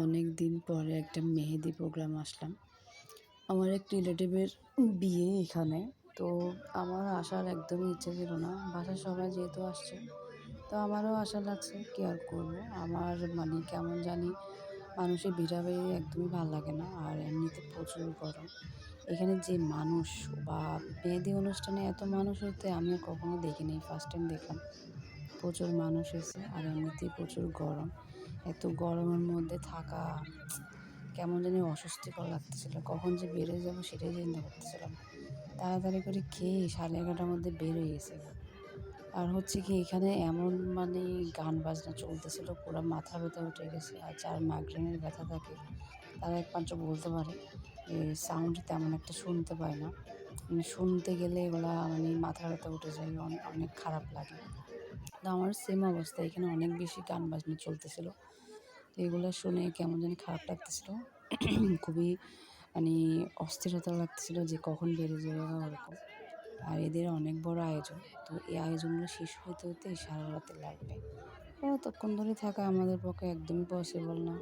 অনেক দিন পরে একটা মেহেদি প্রোগ্রাম আসলাম। আমার এক রিলেটিভের বিয়ে এখানে। তো আমার আসার একদমই ইচ্ছা ছিল না। বাসার সবাই যেহেতু আসছে, তো আমারও আশা লাগছে, কি আর করবো। আমার কেমন জানি মানুষের ভিড়াভিড়ি একদমই ভাল লাগে না। আর এমনিতে প্রচুর গরম। এখানে যে মানুষ বা মেহেদি অনুষ্ঠানে এত মানুষ হতে আমি আর কখনো দেখিনি। ফার্স্ট টাইম দেখলাম। প্রচুর মানুষ হইছে আর এমনিতেই প্রচুর গরম। এত গরমের মধ্যে থাকা কেমন জানি অস্বস্তিকর লাগতেছিল। কখন যে বের হয়ে যাবো সেটাই চিন্তা করতেছিলাম। তাড়াতাড়ি করে খেয়ে 11:30টার মধ্যে বের হয়ে গেছি গা। আর হচ্ছে কি এখানে এমন গান বাজনা চলতেছিল পুরা মাথা ব্যথা উঠে গেছে। আর যার মাইগ্রেনের ব্যথা থাকে তারা একমাত্র বলতে পারে সাউন্ড তেমন একটা শুনতে পায় না। শুনতে গেলে এগুলা মাথা ব্যথা উঠে যায়, অনেক খারাপ লাগে। তো আমার সেম অবস্থা, এখানে অনেক বেশি গান বাজনা চলতেছিল। তো এগুলা শুনে কেমন জানি খারাপ লাগতেছিল। খুবই মানে অস্থিরতা লাগতেছিল যে কখন বেড়ে যাবে বা ওরকম। আর এদের অনেক বড় আয়োজন। তো এই আয়োজনগুলো শেষ হতে সারা রাতে লাগবে। ততক্ষণ ধরে থাকা আমাদের পক্ষে একদমই পসিবল না।